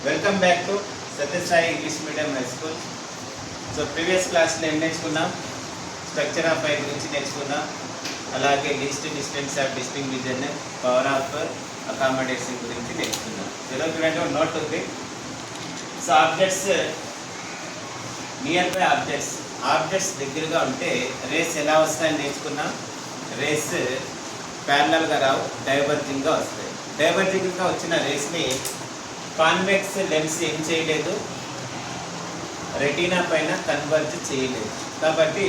Welcome back to Satyasai English medium high school. So previous క్లాస్లో ఏం నేర్చుకున్నాం? స్ట్రక్చర్ ఆఫ్ ఐ గురించి నేర్చుకున్నాం. అలాగే least distance of distinct vision, power of accommodation గురించి నేర్చుకున్నాం. ఈరోజు చూడండి నోట్ ఉంది. So objects, nearby objects దగ్గరగా ఉంటే రేస్ ఎలా వస్తాయని నేర్చుకున్నాం. రేస్ ప్యారలల్గా రావు, డైవర్జింగ్గా వస్తాయి. డైవర్జింగ్గా వచ్చిన రేస్ని కాన్వెక్స్ లెన్స్ ఏం చేయలేదు, రెటీనా పైన కన్వర్జ్ చేయలేదు. కాబట్టి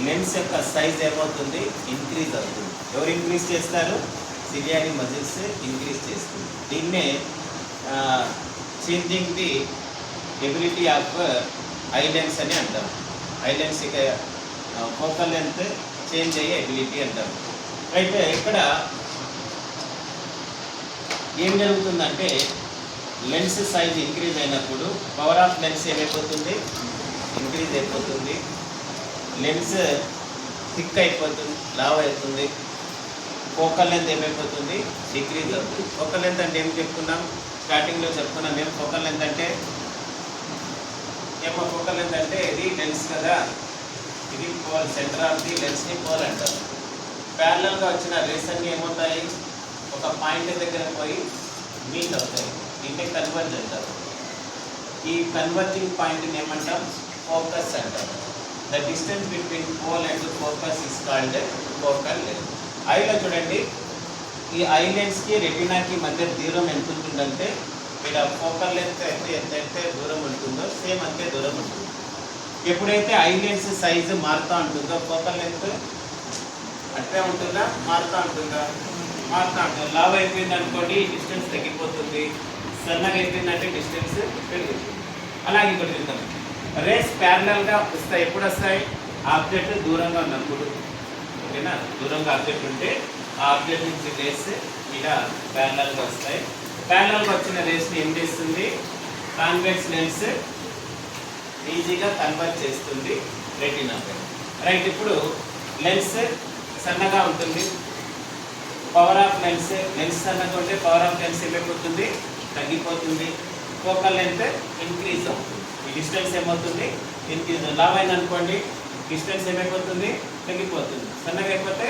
లెన్స్ యొక్క సైజ్ ఏమవుతుంది? ఇంక్రీజ్ అవుతుంది. ఎవరు ఇంక్రీజ్ చేస్తారు? సిలియరీ మజిల్స్ ఇంక్రీజ్ చేస్తుంది. దీన్నే changing the ability of eye lens అని అంటాం. ఐ లెన్స్ ఇక ఫోకల్ లెంత్ చేంజ్ అయ్యే ఎబిలిటీ అంటాం. అయితే ఇక్కడ ఏం జరుగుతుందంటే లెన్స్ సైజ్ ఇంక్రీజ్ అయినప్పుడు పవర్ ఆఫ్ లెన్స్ ఏమైపోతుంది? ఇంక్రీజ్ అయిపోతుంది. లెన్స్ థిక్ అయిపోతుంది, లావ్ అవుతుంది. ఫోకల్ లెంత్ ఏమైపోతుంది? డిక్రీజ్ అవుతుంది. ఫోకల్ లెంత్ అంటే ఏం చెప్పుకున్నాం? స్టార్టింగ్లో చెప్పుకున్నాం. మేము ఫోకల్ లెంత్ అంటే ఫోకల్ లెంత్ అంటే ఇది లెన్స్ కదా, ఇది పోల్, సెంటర్ ఆఫ్ ది లెన్స్ని పోల్ అంటారు. ప్యారలల్గా వచ్చిన రేస్ అన్నీ ఏమవుతాయి? ఒక పాయింట్ దగ్గర పోయి మీట్ అవుతాయి. దీన్ని కన్వర్జ్ అంటారు. ఈ కన్వర్జింగ్ పాయింట్ని ఏమంటాం? ఫోకస్ అంటారు. The distance between pole and focus is called focal length. ఐలో చూడండి, ఈ ఐ లెన్స్కి రెటీనాకి మధ్య దూరం ఎంత ఉంటుందంటే, ఇక్కడ ఫోకల్ లెంత్ అయితే ఎంతైతే దూరం ఉంటుందో సేమ్ అంతే దూరం ఉంటుంది. ఎప్పుడైతే ఐ లెన్స్ సైజు మారుతూ ఉంటుందో ఫోకల్ లెంత్ అట్లే ఉంటుందా? మారుతూ ఉంటుందా? మారుతూ ఉంటుంది. లావ్ అయిపోయింది అనుకోండి, డిస్టెన్స్ తగ్గిపోతుంది. సన్నగా అయిపోయిందంటే డిస్టెన్స్ పెరుగుతుంది. అలాగే ఇక్కడ చూద్దాం. రేస్ ప్యారలల్గా వస్తాయి. ఎప్పుడు వస్తాయి? ఆబ్జెక్ట్ దూరంగా ఉన్నప్పుడు. ఓకేనా? దూరంగా ఆబ్జెక్ట్ ఉంటే ఆ ఆబ్జెక్ట్ నుంచి రేస్ ఇలా ప్యారలల్గా వస్తాయి. ప్యారలల్గా వచ్చిన రేస్ని ఏం చేస్తుంది? కాన్వెక్స్ లెన్స్ ఈజీగా కన్వర్ట్ చేస్తుంది రెటీనా పై. రైట్, ఇప్పుడు లెన్స్ సన్నగా ఉంటుంది. పవర్ ఆఫ్ లెన్స్ సన్నగా ఉంటే పవర్ ఆఫ్ లెన్స్ ఏమైపోతుంది? తగ్గిపోతుంది. ఫోకల్ లెంత్ ఇంక్రీజ్ అవుతుంది. ఈ డిస్టెన్స్ ఏమవుతుంది? ఇంక్రీజ్. లావ్ అయింది అనుకోండి, డిస్టెన్స్ ఏమైపోతుంది? తగ్గిపోతుంది. సన్నగా అయిపోతే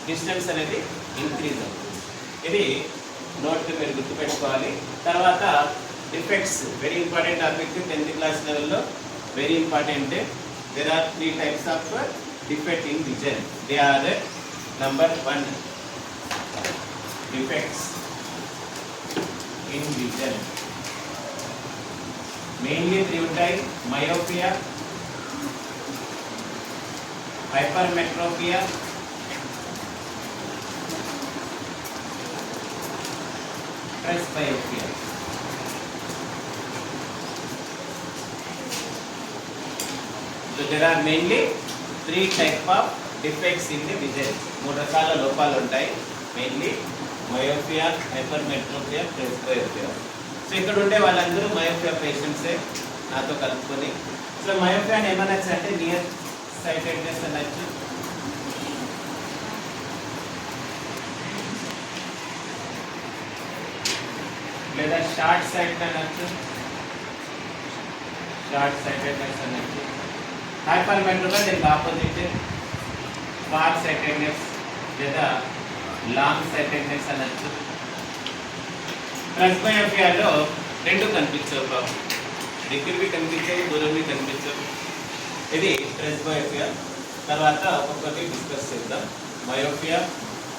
డిస్టెన్స్ అనేది ఇంక్రీజ్ అవుతుంది. ఇది నోట్కి మీరు గుర్తుపెట్టుకోవాలి. తర్వాత defects, very important topic. 10th class లెవెల్లో very important. There are 3 types of defect in vision. They are number 1, defects in vision. Mainly 3 ఉంటాయి: myopia, hypermetropia, presbyopia. So there are mainly 3 types of defects in the vision. 3 రకాల లోపాలు ఉంటాయి. Mainly myopia, hypermetropia, presbyopia. So ఇక్కడ ఉండే వాళ్ళందరూ myopia పేషెంట్సే నాతో కలుపుకొని. So మయోపియాని ఏమనొచ్చు అంటే నియర్ సైటెడ్నెస్ అనొచ్చు, లేదా షార్ట్ సైట్ అనొచ్చు, షార్ట్ సైటెడ్నెస్ అనొచ్చు. హైపర్మెట్రోపియా దీనికి ఆపోజిట్, ఫార్ సైటెడ్నెస్ లేదా లాంగ్ సైటెడ్నెస్ అనొచ్చు. ప్రెస్బయోపియాలో 2 కనిపించవు బాబు, దగ్గరవి కనిపించవు, దూరంవి కనిపించవు. ఇది ప్రెస్బయోపియా. తర్వాత ఒక్కొక్కటి డిస్కస్ చేద్దాం. Myopia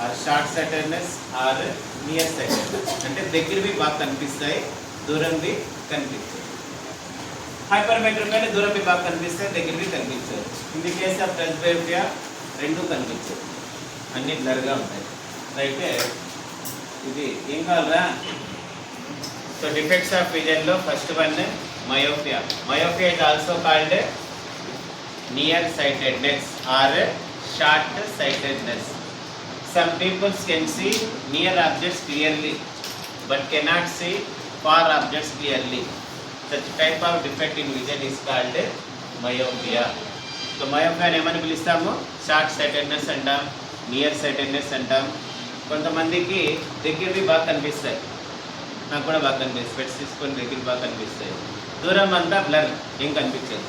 or short sightedness or near sightedness. అంటే దగ్గరవి బాగా కనిపిస్తాయి, దూరంవి కనిపించవు. హైపర్మెట్రోపియా దూరంవి బాగా కనిపిస్తాయి, దగ్గరవి కనిపించవు. In the case of presbyopia 2 కనిపించవు, అన్ని బ్లర్గా ఉంటాయి. అయితే ఇది ఏం కావాలరా? సో డిఫెక్ట్స్ ఆఫ్ విజన్లో first one myopia. Myopia is also called near sightedness or short sightedness. Some peoples can see near objects clearly but cannot see far objects clearly. Such type of defect in vision is called myopia. So myopia ఏమని పిలుస్తాము? Short sightedness అంటాం, near sightedness అంటాం. కొంతమందికి దగ్గరవి బాగా కనిపిస్తాయి, నాకు కూడా బాగా కనిపిస్తుంది, స్పెట్స్ తీసుకొని దగ్గర బాగా కనిపిస్తాయి. దూరం అంతా బ్లర్, ఏం కనిపించదు,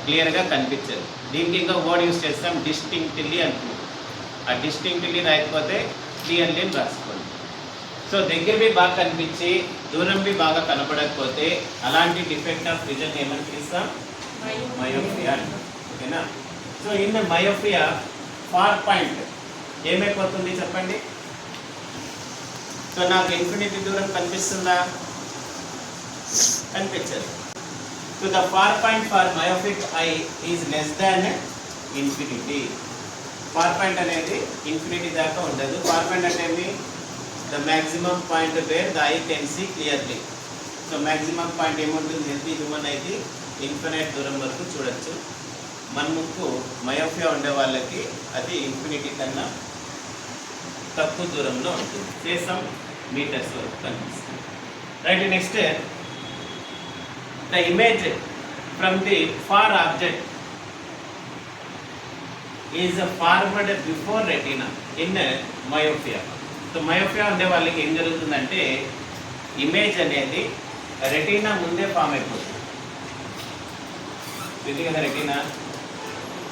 క్లియర్గా కనిపించదు. దీనికి ఇంకా వర్డ్ యూస్ చేస్తాం డిస్టింక్ట్లీ అంటున్నాం. ఆ డిస్టింక్ట్లీ రాయకపోతే క్లియర్లీ రాసుకోండి. సో దగ్గరవి బాగా కనిపించి దూరంవి బాగా కనపడకపోతే అలాంటి డిఫెక్ట్ ఆఫ్ విజన్ ఏమని పిలుస్తాం? మయోపియా అంటాం. ఓకేనా? So in myopia far point ఏమైపోతుంది చెప్పండి. సో నాకు ఇన్ఫినిటీ దూరం కనిపిస్తుందా? కనిపించదు. So the far point for myopic eye is less than infinity. Far point అనేది ఇన్ఫినిటీ దాకా ఉండదు. ఫార్ పాయింట్ అంటే the maximum point where the eye can see clearly. So maximum point ఏముంటుంది? హెల్తీ హ్యూమన్ అయితే infinite దూరం వరకు చూడొచ్చు. మనకు మయోపియా ఉండే వాళ్ళకి అది ఇన్ఫినిటీ కన్నా తక్కువ దూరంలో ఉంటుంది, చేసాం మీటర్స్ వరకు కనిపిస్తుంది. Right, next the image from the far object is forward before retina in myopia. So myopia ఉండే వాళ్ళకి ఏం జరుగుతుందంటే ఇమేజ్ అనేది రెటీనా ముందే ఫామ్ అయిపోతుంది. ఇది కదా రెటీనా.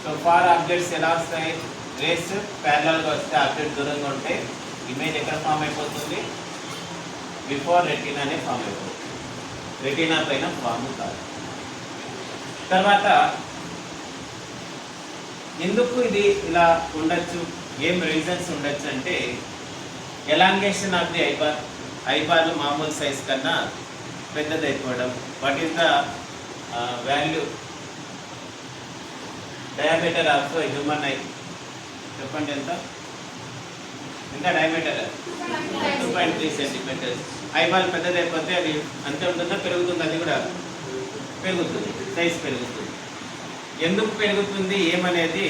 సో ఫార్ ఆబ్జెక్ట్స్ ఎలా వస్తాయి? రేస్ ప్యారలల్గా వస్తే ఆబ్జెక్ట్ దూరంగా ఉంటే ఇమేజ్ ఎక్కడ ఫామ్ అయిపోతుంది? బిఫోర్ రెటీనానే ఫామ్ అయిపోతుంది, రెటీనా పైన ఫామ్ కాదు. తర్వాత ఎందుకు ఇది ఇలా ఉండొచ్చు, ఏం రీజన్స్ ఉండొచ్చు అంటే elongation of the eyeball. Eyeball మామూలు సైజ్ కన్నా పెద్దది అయిపోవడం. What is the value diameter of human I? చెప్పండి ఎంత డయామీటర్? 2.3 సెంటీమీటర్స్. ఐబాల్ పెద్దది అయిపోతే అది అంతే ఉంటుందా, పెరుగుతుంది? అది కూడా పెరుగుతుంది, సైజ్ పెరుగుతుంది. ఎందుకు పెరుగుతుంది ఏమనేది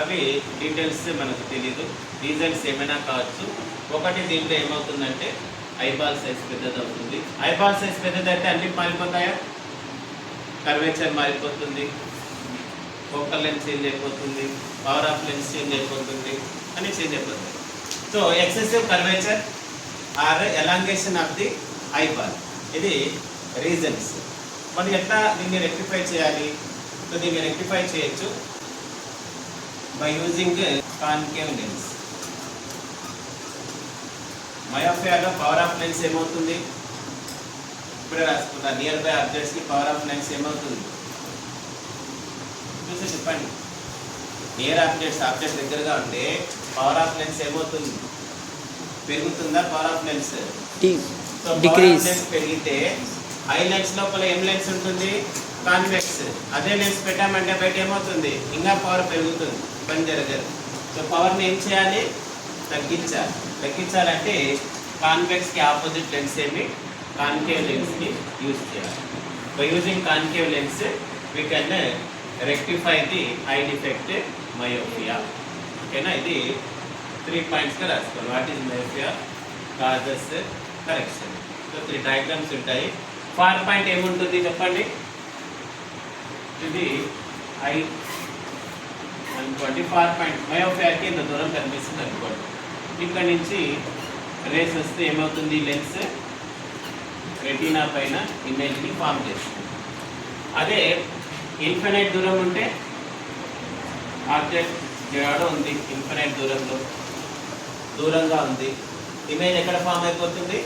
అవి డీటెయిల్స్ మనకు తెలీదు. రీజన్స్ ఏమైనా కావచ్చు. ఒకటి దీంట్లో ఏమవుతుందంటే ఐబాల్ సైజ్ పెద్దది అవుతుంది. ఐబాల్ సైజ్ పెద్దది అయితే అన్ని మారిపోతాయా? కర్వేచర్ మారిపోతుంది, ఫోకల్ లెన్స్ చేంజ్ అయిపోతుంది, పవర్ ఆఫ్ లెన్స్ చేంజ్ అయిపోతుంది, అని చేంజ్ అయిపోతుంది. So excessive curvature or elongation of the eyeball, ఇది రీజన్స్. మనం ఎట్లా దీన్ని రెక్టిఫై చేయాలి? సో దీన్ని రెక్టిఫై చేయొచ్చు బై యూజింగ్ కాన్కేవ్ లెన్స్. మయోపియాలో పవర్ ఆఫ్ లెన్స్ ఏమవుతుంది? ఇప్పుడే రాసుకుంటా. నియర్ బై ఆబ్జెక్ట్స్కి పవర్ ఆఫ్ లెన్స్ ఏమవుతుంది చూసి చెప్పండి. నియర్ ఆబ్జెక్ట్ దగ్గరగా ఉంటే పవర్ ఆఫ్ లెన్స్ ఏమవుతుంది? పెరుగుతుందా power of lens? So power of lens పెరిగితే ఐ లెన్స్ లోపల ఏం లెన్స్ ఉంటుంది? కాన్వెక్స్. అదే లెన్స్ పెట్టామంటే బయట ఏమవుతుంది? ఇంకా పవర్ పెరుగుతుంది, పని జరగదు. సో పవర్ని ఏం చేయాలి? తగ్గించాలి. తగ్గించాలంటే కాన్వెక్స్కి ఆపోజిట్ లెన్స్ ఏమి? కాన్కేవ్ లెన్స్ని యూజ్ చేయాలి. By using concave lens we can rectify the eye defect myopia. ఓకేనా? ఇది 3 పాయింట్స్గా రాసుకోవాలి. What is myopia, causes, correction. So 3 diagrams ఉంటాయి. ఫార్ పాయింట్ ఏముంటుంది చెప్పండి? ఇది ఐ అనుకోండి. ఫార్ పాయింట్ మయోపియాకి ఇంత దూరం కనిపిస్తుంది అనుకోండి. ఇక్కడ నుంచి రేస్ వస్తే ఏమవుతుంది? లెన్స్ రెటీనా పైన ఇమేజ్ని ఫామ్ చేస్తుంది. అదే ఇన్ఫినైట్ దూరం ఉంటే ఆబ్జెక్ట్ ఎక్కడో ఉంది, ఇన్ఫినైట్ దూరంగా ఉంది, ఇమేజ్ ఎక్కడ ఫామ్ అయిపోతుంది?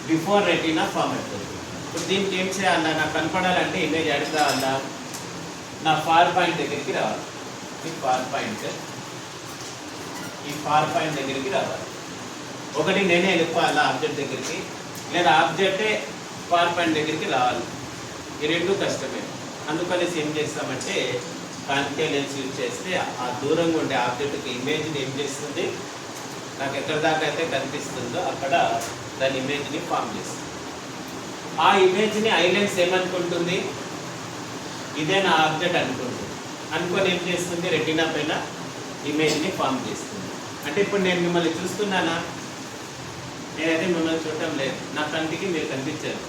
బిఫోర్ రెటీనా ఫామ్ అయిపోతుంది. ఇప్పుడు దీనికి ఏం చేయాలా? నాకు కనపడాలంటే ఇమేజ్ ఎక్కడికి రావాలా? నా ఫార్ పాయింట్ దగ్గరికి రావాలి. ఈ ఫార్ పాయింట్ దగ్గరికి రావాలి. ఒకటి నేనే వెళ్ళిపోవాలా ఆబ్జెక్ట్ దగ్గరికి, లేదా ఆబ్జెక్టే ఫార్ పాయింట్ దగ్గరికి రావాలి. ఈ రెండు కష్టమే. అందుకనేసి ఏం చేస్తామంటే కాన్కేవ్ లెన్స్ యూజ్ చేస్తే ఆ దూరంగా ఉండే ఆబ్జెక్ట్కి ఇమేజ్ని ఏం చేస్తుంది? నాకు ఎక్కడి దాకా అయితే కనిపిస్తుందో అక్కడ దాని ఇమేజ్ని ఫామ్ చేస్తుంది. ఆ ఇమేజ్ని ఐ లెన్స్ ఏమనుకుంటుంది? ఇదే నా ఆబ్జెక్ట్ అనుకుంటుంది. అనుకొని ఏం చేస్తుంది? రెటీనా పైన ఇమేజ్ని ఫామ్ చేస్తుంది. అంటే ఇప్పుడు నేను మిమ్మల్ని చూస్తున్నానా? నేనైతే మిమ్మల్ని చూడటం లేదు, నా కంటికి మీరు కనిపించారు.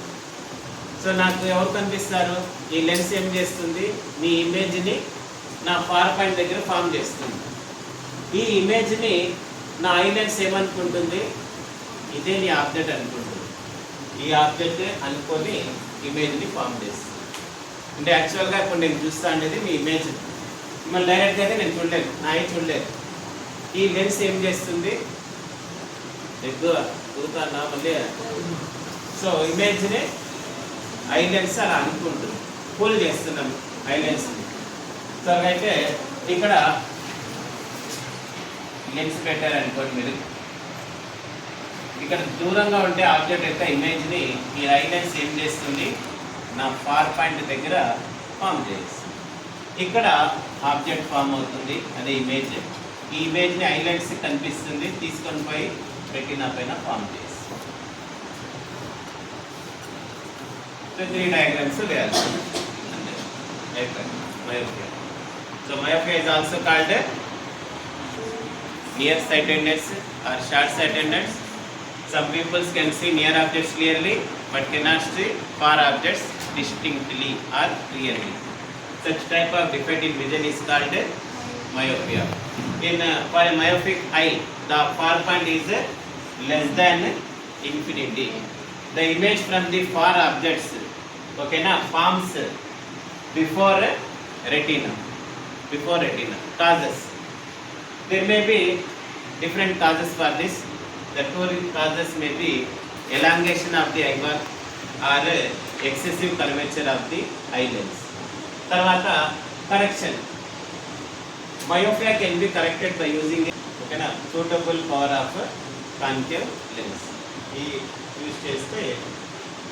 సో నాకు ఎవరు కనిపిస్తారు? ఈ లెన్స్ ఏం చేస్తుంది? మీ ఇమేజ్ని నా ఫార్ పాయింట్ దగ్గర ఫామ్ చేస్తుంది. ఈ ఇమేజ్ని నా ఐ లెన్స్ ఏమనుకుంటుంది? ఇదే నీ ఆబ్జెక్ట్ అనుకుంటుంది. ఈ ఆబ్జెక్ట్ అనుకొని ఇమేజ్ని ఫామ్ చేస్తుంది. అంటే యాక్చువల్గా ఇప్పుడు నేను చూస్తా అనేది మీ ఇమేజ్, మిమ్మల్ని డైరెక్ట్గా అయితే నేను చూడలేదు, నా అయి చూడలేదు. ఈ లెన్స్ ఏం చేస్తుంది, ఎక్కువ చూస్తానా మళ్ళీ. సో ఇమేజ్ని ఐ లెన్స్ అలా అనుకుంటుంది, పుల్ చేస్తున్నాం ఐ లెన్స్ని. సో అయితే ఇక్కడ లెన్స్ పెట్టారనుకోండి మీరు, ఇక్కడ దూరంగా ఉంటే ఆబ్జెక్ట్ యొక్క ఇమేజ్ని ఈ ఐ లెన్స్ ఏం చేస్తుంది, నా ఫార్ పాయింట్ దగ్గర ఫామ్ చేస్తుంది. ఇక్కడ ఆబ్జెక్ట్ ఫామ్ అవుతుంది, అదే ఇమేజ్. ఈ ఇమేజ్ని ఐ లెన్స్ కనిపిస్తుంది, తీసుకొని పోయి రెటీనా పైన ఫామ్ చేస్తుంది. సో 3 డయాగ్రామ్స్ వేయాలి. myopia. So myopia is also called nearsightedness or short-sightedness. Some people can see near objects clearly but cannot see far objects distinctly or clearly. Such type of defect in vision is called myopia. In for a myopic eye, the far point is less than infinity. The image from the far objects, okay na, forms before retina. Causes. There may be different causes for this. The two causes may be elongation of the eyeball or excessive curvature of the eye lens. Tarvata correction. Myopia can be corrected by using suitable power of concave lens. Use చేస్తే,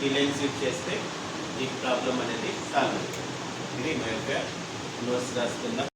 ఈ lens use చేస్తే ఈ problem అనేది solve అవుతుంది. ఇది myopia notes రాసుకుందాం.